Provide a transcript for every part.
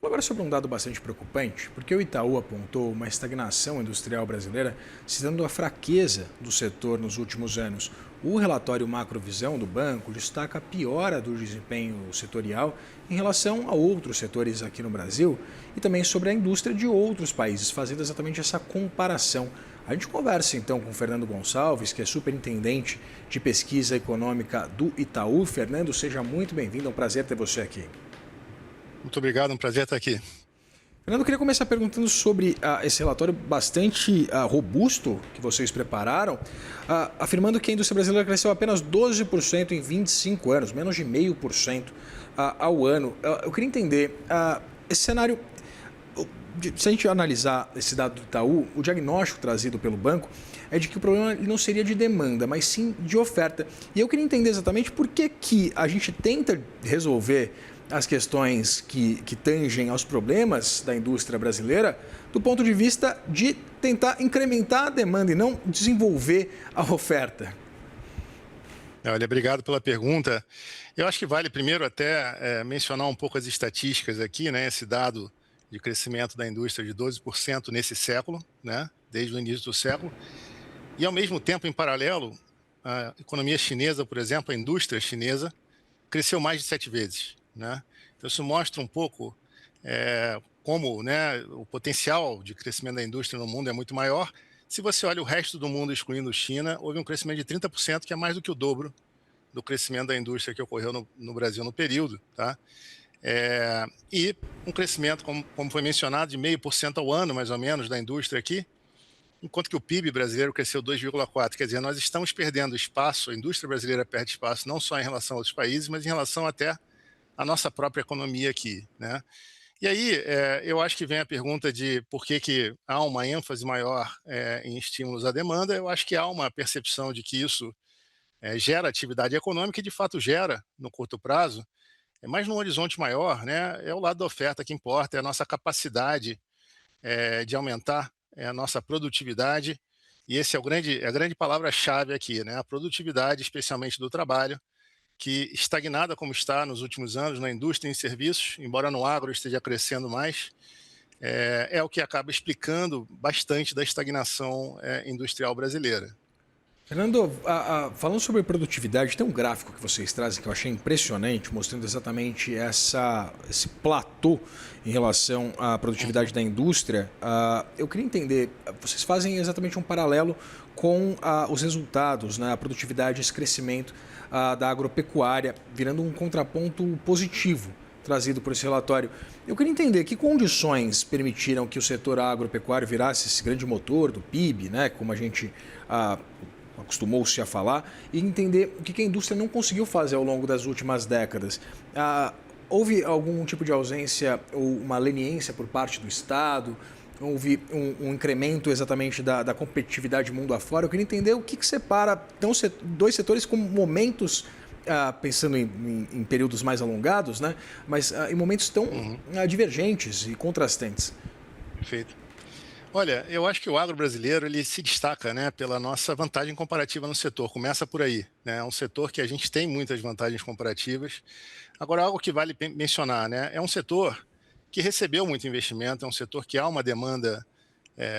Agora sobre um dado bastante preocupante, porque o Itaú apontou uma estagnação industrial brasileira, citando a fraqueza do setor nos últimos anos. O relatório Macrovisão do banco destaca a piora do desempenho setorial em relação a outros setores aqui no Brasil e também sobre a indústria de outros países, fazendo exatamente essa comparação. A gente conversa então com o Fernando Gonçalves, que é superintendente de pesquisa econômica do Itaú. Fernando, seja muito bem-vindo, é um prazer ter você aqui. Muito obrigado, um prazer estar aqui. Fernando, eu queria começar perguntando sobre esse relatório bastante robusto que vocês prepararam, afirmando que a indústria brasileira cresceu apenas 12% em 25 anos, menos de 0,5% ao ano. Eu queria entender, esse cenário, se a gente analisar esse dado do Itaú, o diagnóstico trazido pelo banco é de que o problema não seria de demanda, mas sim de oferta. E eu queria entender exatamente por que a gente tenta resolver as questões que tangem aos problemas da indústria brasileira do ponto de vista de tentar incrementar a demanda e não desenvolver a oferta. Olha, obrigado pela pergunta. Eu acho que vale primeiro até mencionar um pouco as estatísticas aqui, né? Esse dado de crescimento da indústria de 12% nesse século, né? Desde o início do século. E, ao mesmo tempo, em paralelo, a economia chinesa, por exemplo, a indústria chinesa, cresceu mais de 7 vezes, né? Então, isso mostra um pouco como, né, o potencial de crescimento da indústria no mundo é muito maior. Se você olha o resto do mundo, excluindo China, houve um crescimento de 30%, que é mais do que o dobro do crescimento da indústria que ocorreu no Brasil no período, tá? E um crescimento, como foi mencionado, de 0,5% ao ano, mais ou menos, da indústria aqui, enquanto que o PIB brasileiro cresceu 2,4%. Quer dizer, nós estamos perdendo espaço, a indústria brasileira perde espaço não só em relação a outros países, mas em relação até à nossa própria economia aqui, né? E aí, eu acho que vem a pergunta de por que há uma ênfase maior em estímulos à demanda. Eu acho que há uma percepção de que isso gera atividade econômica e, de fato, gera no curto prazo, mas no horizonte maior, né, é o lado da oferta que importa, é a nossa capacidade de aumentar a nossa produtividade, e esse é a grande palavra-chave aqui, né, a produtividade, especialmente do trabalho, que estagnada como está nos últimos anos na indústria e em serviços, embora no agro esteja crescendo mais, é o que acaba explicando bastante da estagnação industrial brasileira. Fernando, falando sobre produtividade, tem um gráfico que vocês trazem que eu achei impressionante, mostrando exatamente esse platô em relação à produtividade da indústria. Eu queria entender, vocês fazem exatamente um paralelo com os resultados, né, a produtividade, esse crescimento da agropecuária, virando um contraponto positivo trazido por esse relatório. Eu queria entender que condições permitiram que o setor agropecuário virasse esse grande motor do PIB, né, como a gente acostumou-se a falar, e entender o que a indústria não conseguiu fazer ao longo das últimas décadas. Houve algum tipo de ausência ou uma leniência por parte do Estado? Houve um incremento exatamente da competitividade mundo afora? Eu queria entender o que separa dois setores com momentos, pensando em períodos mais alongados, né? Mas em momentos tão divergentes e contrastantes. Perfeito. Olha, eu acho que o agro brasileiro ele se destaca, né, pela nossa vantagem comparativa no setor. Começa por aí, né? É um setor que a gente tem muitas vantagens comparativas. Agora, algo que vale mencionar, né? É um setor que recebeu muito investimento, é um setor que há uma demanda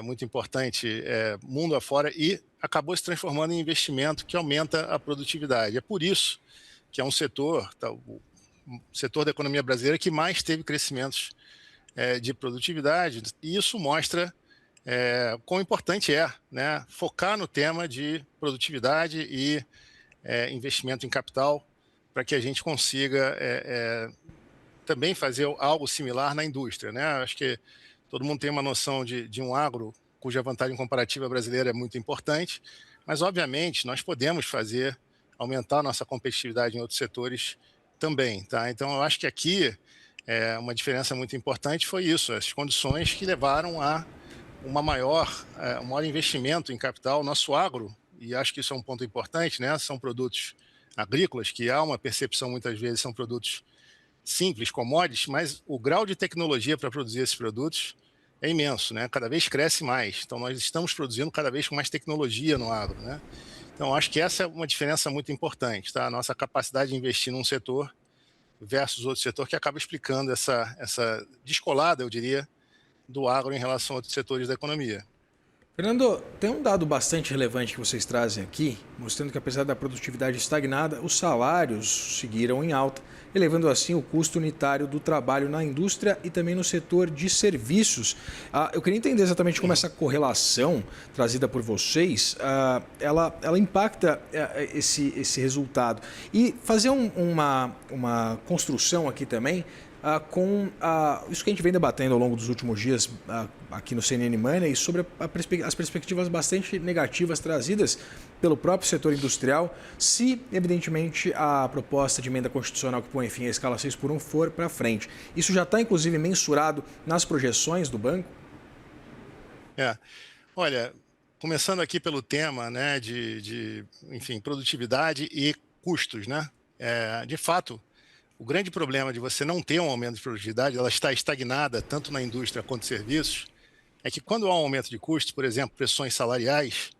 muito importante mundo afora e acabou se transformando em investimento que aumenta a produtividade. É por isso que é um setor, o setor da economia brasileira que mais teve crescimentos de produtividade, e isso mostra quão importante é, né, focar no tema de produtividade e investimento em capital para que a gente consiga também fazer algo similar na indústria, né? Acho que todo mundo tem uma noção de um agro cuja vantagem comparativa brasileira é muito importante, mas obviamente nós podemos aumentar a nossa competitividade em outros setores também, tá? Então eu acho que aqui uma diferença muito importante foi isso, as condições que levaram a um maior investimento em capital. Nosso agro, e acho que isso é um ponto importante, né? São produtos agrícolas que há uma percepção muitas vezes são produtos simples, commodities, mas o grau de tecnologia para produzir esses produtos é imenso, né? Cada vez cresce mais. Então nós estamos produzindo cada vez com mais tecnologia no agro, né? Então acho que essa é uma diferença muito importante, tá? A nossa capacidade de investir num setor versus outro setor, que acaba explicando essa descolada, eu diria, do agro em relação a outros setores da economia. Fernando, tem um dado bastante relevante que vocês trazem aqui, mostrando que apesar da produtividade estagnada, os salários seguiram em alta, elevando assim o custo unitário do trabalho na indústria e também no setor de serviços. Eu queria entender exatamente como essa correlação trazida por vocês, ela impacta esse resultado. E fazer uma construção aqui também com isso que a gente vem debatendo ao longo dos últimos dias aqui no CNN Money sobre as perspectivas bastante negativas trazidas pelo próprio setor industrial, se, evidentemente, a proposta de emenda constitucional que põe fim à escala 6x1 for para frente. Isso já está, inclusive, mensurado nas projeções do banco? Olha, começando aqui pelo tema, né, enfim, produtividade e custos, né? De fato, o grande problema de você não ter um aumento de produtividade, ela está estagnada tanto na indústria quanto em serviços, é que quando há um aumento de custos, por exemplo, pressões salariais,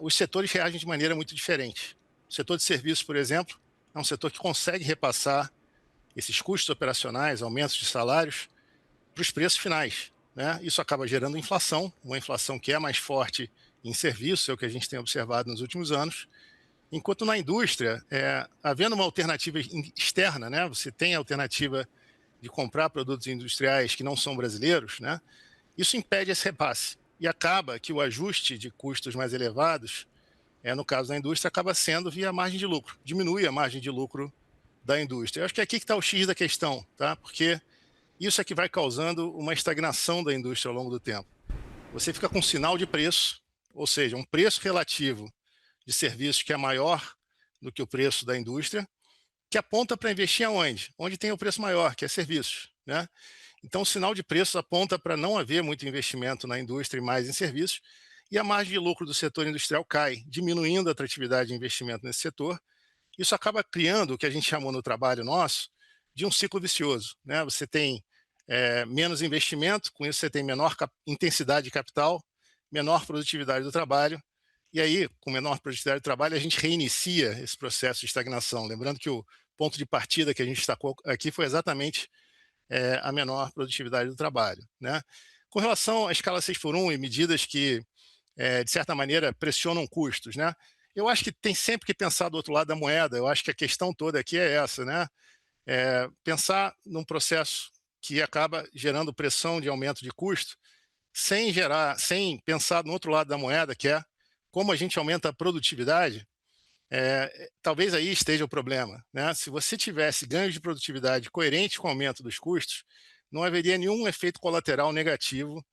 os setores reagem de maneira muito diferente. O setor de serviços, por exemplo, é um setor que consegue repassar esses custos operacionais, aumentos de salários, para os preços finais, né? Isso acaba gerando inflação, uma inflação que é mais forte em serviços, é o que a gente tem observado nos últimos anos. Enquanto na indústria, havendo uma alternativa externa, né, você tem a alternativa de comprar produtos industriais que não são brasileiros, né, isso impede esse repasse. E acaba que o ajuste de custos mais elevados, no caso da indústria, acaba sendo via margem de lucro. Diminui a margem de lucro da indústria. Eu acho que é aqui que está o X da questão, tá? Porque isso é que vai causando uma estagnação da indústria ao longo do tempo. Você fica com um sinal de preço, ou seja, um preço relativo de serviços que é maior do que o preço da indústria, que aponta para investir aonde? Onde tem o preço maior, que é serviços, né? Então, o sinal de preços aponta para não haver muito investimento na indústria e mais em serviços, e a margem de lucro do setor industrial cai, diminuindo a atratividade de investimento nesse setor. Isso acaba criando o que a gente chamou no trabalho nosso de um ciclo vicioso, né? Você tem menos investimento, com isso você tem menor intensidade de capital, menor produtividade do trabalho, e aí, com menor produtividade do trabalho, a gente reinicia esse processo de estagnação. Lembrando que o ponto de partida que a gente destacou aqui foi exatamente a menor produtividade do trabalho, né? Com relação à escala 6x1 e medidas que, de certa maneira, pressionam custos, né? Eu acho que tem sempre que pensar do outro lado da moeda. Eu acho que a questão toda aqui é essa, né? Pensar num processo que acaba gerando pressão de aumento de custo, sem pensar no outro lado da moeda, que é como a gente aumenta a produtividade. Talvez aí esteja o problema, né? Se você tivesse ganhos de produtividade coerentes com o aumento dos custos, não haveria nenhum efeito colateral negativo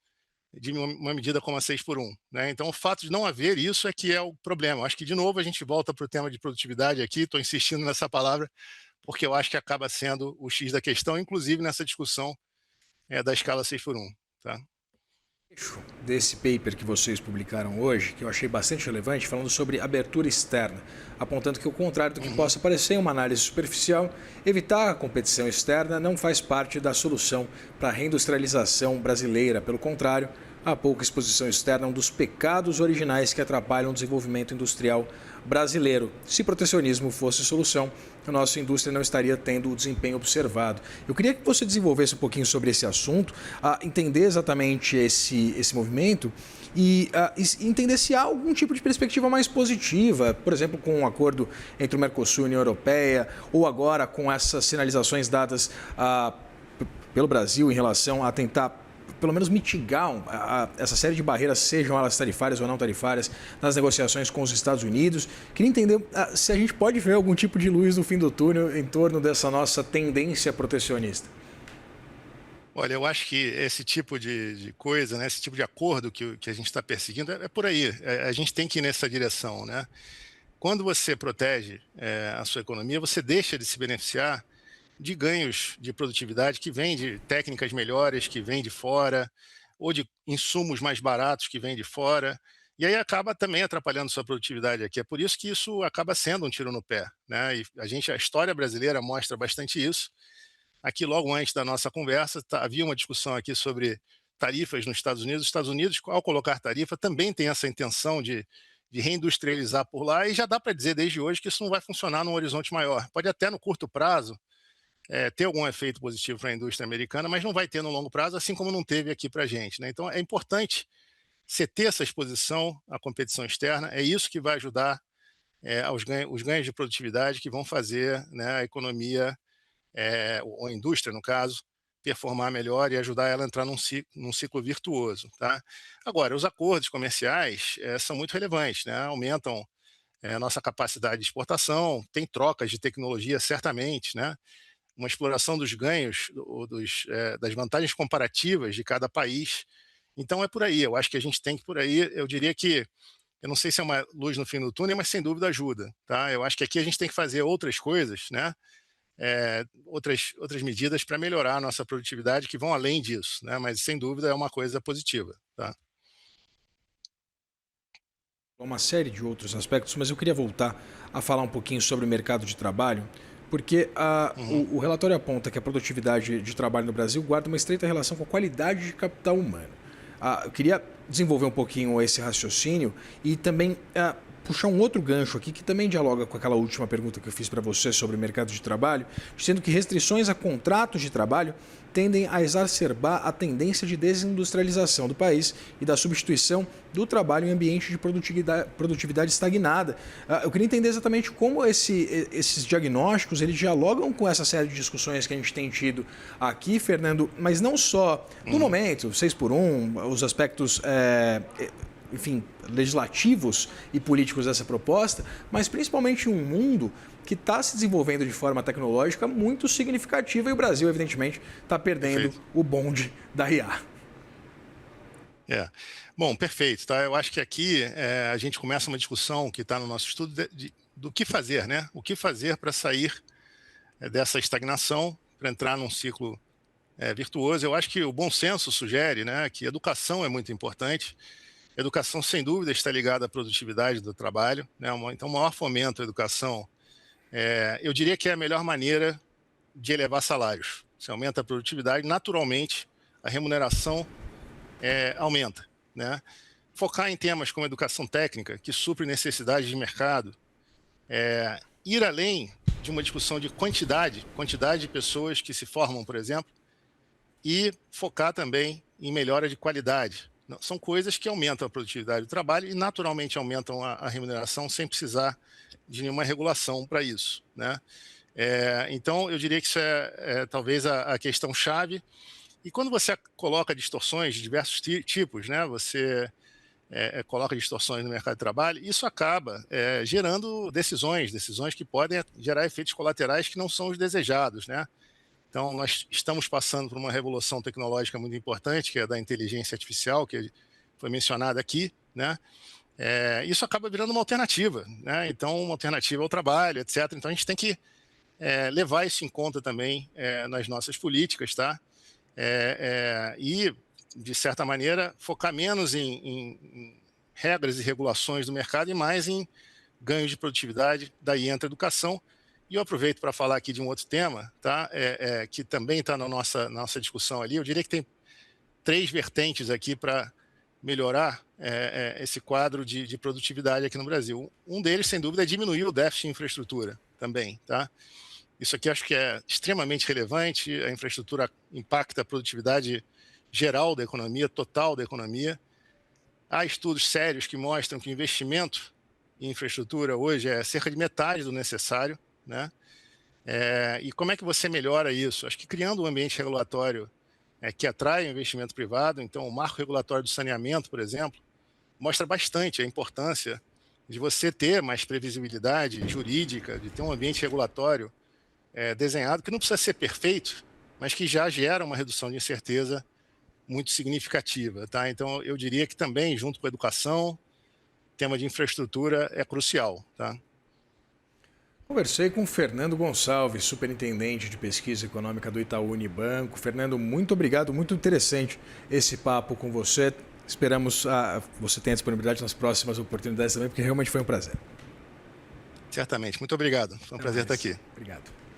de uma medida como a 6x1, né? Então, o fato de não haver isso é que é o problema. Acho que, de novo, a gente volta para o tema de produtividade aqui, estou insistindo nessa palavra, porque eu acho que acaba sendo o X da questão, inclusive nessa discussão da escala 6x1, tá? Desse paper que vocês publicaram hoje, que eu achei bastante relevante, falando sobre abertura externa, apontando que, ao contrário do que possa parecer uma análise superficial, evitar a competição externa não faz parte da solução para a reindustrialização brasileira. Pelo contrário, a pouca exposição externa é um dos pecados originais que atrapalham o desenvolvimento industrial brasileiro. Se protecionismo fosse solução, a nossa indústria não estaria tendo o desempenho observado. Eu queria que você desenvolvesse um pouquinho sobre esse assunto, entender exatamente esse movimento e entender se há algum tipo de perspectiva mais positiva, por exemplo, com um acordo entre o Mercosul e a União Europeia, ou agora com essas sinalizações dadas pelo Brasil em relação a tentar pelo menos mitigar essa série de barreiras, sejam elas tarifárias ou não tarifárias, nas negociações com os Estados Unidos. Queria entender se a gente pode ver algum tipo de luz no fim do túnel em torno dessa nossa tendência protecionista. Olha, eu acho que esse tipo de coisa, né, esse tipo de acordo que a gente está perseguindo é por aí. A gente tem que ir nessa direção, né? Quando você protege a sua economia, você deixa de se beneficiar de ganhos de produtividade que vêm de técnicas melhores, que vêm de fora, ou de insumos mais baratos que vêm de fora, e aí acaba também atrapalhando sua produtividade aqui. É por isso que isso acaba sendo um tiro no pé, né? E a história brasileira mostra bastante isso. Aqui, logo antes da nossa conversa, havia uma discussão aqui sobre tarifas nos Estados Unidos. Os Estados Unidos, ao colocar tarifa, também tem essa intenção de reindustrializar por lá, e já dá para dizer desde hoje que isso não vai funcionar num horizonte maior. Pode até no curto prazo ter algum efeito positivo para a indústria americana, mas não vai ter no longo prazo, assim como não teve aqui para a gente, né? Então, é importante você ter essa exposição à competição externa, é isso que vai ajudar os ganhos de produtividade que vão fazer, né, a economia, ou a indústria, no caso, performar melhor e ajudar ela a entrar num ciclo virtuoso. Tá? Agora, os acordos comerciais são muito relevantes, né? Aumentam a nossa capacidade de exportação, tem trocas de tecnologia, certamente, né? Uma exploração dos ganhos, das vantagens comparativas de cada país. Então, é por aí. Eu acho que a gente tem que, por aí, eu diria que eu não sei se é uma luz no fim do túnel, mas sem dúvida ajuda, tá? Eu acho que aqui a gente tem que fazer outras coisas, né? Outras medidas para melhorar a nossa produtividade que vão além disso, né? Mas sem dúvida é uma coisa positiva, tá? Uma série de outros aspectos, mas eu queria voltar a falar um pouquinho sobre o mercado de trabalho, porque Uhum. o relatório aponta que a produtividade de trabalho no Brasil guarda uma estreita relação com a qualidade de capital humano. Eu queria desenvolver um pouquinho esse raciocínio e também puxar um outro gancho aqui que também dialoga com aquela última pergunta que eu fiz para você sobre o mercado de trabalho, dizendo que restrições a contratos de trabalho tendem a exacerbar a tendência de desindustrialização do país e da substituição do trabalho em ambiente de produtividade estagnada. Eu queria entender exatamente como esses diagnósticos eles dialogam com essa série de discussões que a gente tem tido aqui, Fernando, mas não só no momento, 6x1, os aspectos enfim, legislativos e políticos dessa proposta, mas principalmente em um mundo que está se desenvolvendo de forma tecnológica muito significativa e o Brasil, evidentemente, está perdendo Perfeito. o bonde da IA. Bom, perfeito, tá? Eu acho que aqui a gente começa uma discussão que está no nosso estudo do que fazer, né? O que fazer para sair dessa estagnação, para entrar num ciclo virtuoso. Eu acho que o bom senso sugere, né, que educação é muito importante. Educação, sem dúvida, está ligada à produtividade do trabalho, né? Então, o maior fomento à educação, eu diria que é a melhor maneira de elevar salários. Você aumenta a produtividade, naturalmente, a remuneração aumenta, né? Focar em temas como educação técnica, que supre necessidades de mercado, ir além de uma discussão de quantidade de pessoas que se formam, por exemplo, e focar também em melhora de qualidade. São coisas que aumentam a produtividade do trabalho e naturalmente aumentam a remuneração sem precisar de nenhuma regulação para isso, né? Então, eu diria que isso é talvez a questão-chave. E quando você coloca distorções de diversos tipos, né? Você coloca distorções no mercado de trabalho, isso acaba gerando decisões que podem gerar efeitos colaterais que não são os desejados, né? Então, nós estamos passando por uma revolução tecnológica muito importante, que é a da inteligência artificial, que foi mencionada aqui, né? Isso acaba virando uma alternativa, né? Então, uma alternativa ao trabalho, etc. Então, a gente tem que levar isso em conta também nas nossas políticas, tá? E, de certa maneira, focar menos em regras e regulações do mercado e mais em ganhos de produtividade, daí entra a educação. E eu aproveito para falar aqui de um outro tema, tá? Que também está na nossa discussão ali. Eu diria que tem 3 vertentes aqui para melhorar esse quadro de produtividade aqui no Brasil. Um deles, sem dúvida, é diminuir o déficit de infraestrutura também, tá? Isso aqui acho que é extremamente relevante. A infraestrutura impacta a produtividade geral da economia, total da economia. Há estudos sérios que mostram que o investimento em infraestrutura hoje é cerca de metade do necessário, né? E como é que você melhora isso? Acho que criando um ambiente regulatório que atrai o investimento privado. Então, o marco regulatório do saneamento, por exemplo, mostra bastante a importância de você ter mais previsibilidade jurídica, de ter um ambiente regulatório desenhado, que não precisa ser perfeito, mas que já gera uma redução de incerteza muito significativa, tá? Então, eu diria que também, junto com a educação, o tema de infraestrutura é crucial, tá? Conversei com o Fernando Gonçalves, superintendente de pesquisa econômica do Itaú Unibanco. Fernando, muito obrigado, muito interessante esse papo com você. Esperamos você tenha disponibilidade nas próximas oportunidades também, porque realmente foi um prazer. Certamente. Muito obrigado. Foi um prazer estar aqui. Obrigado.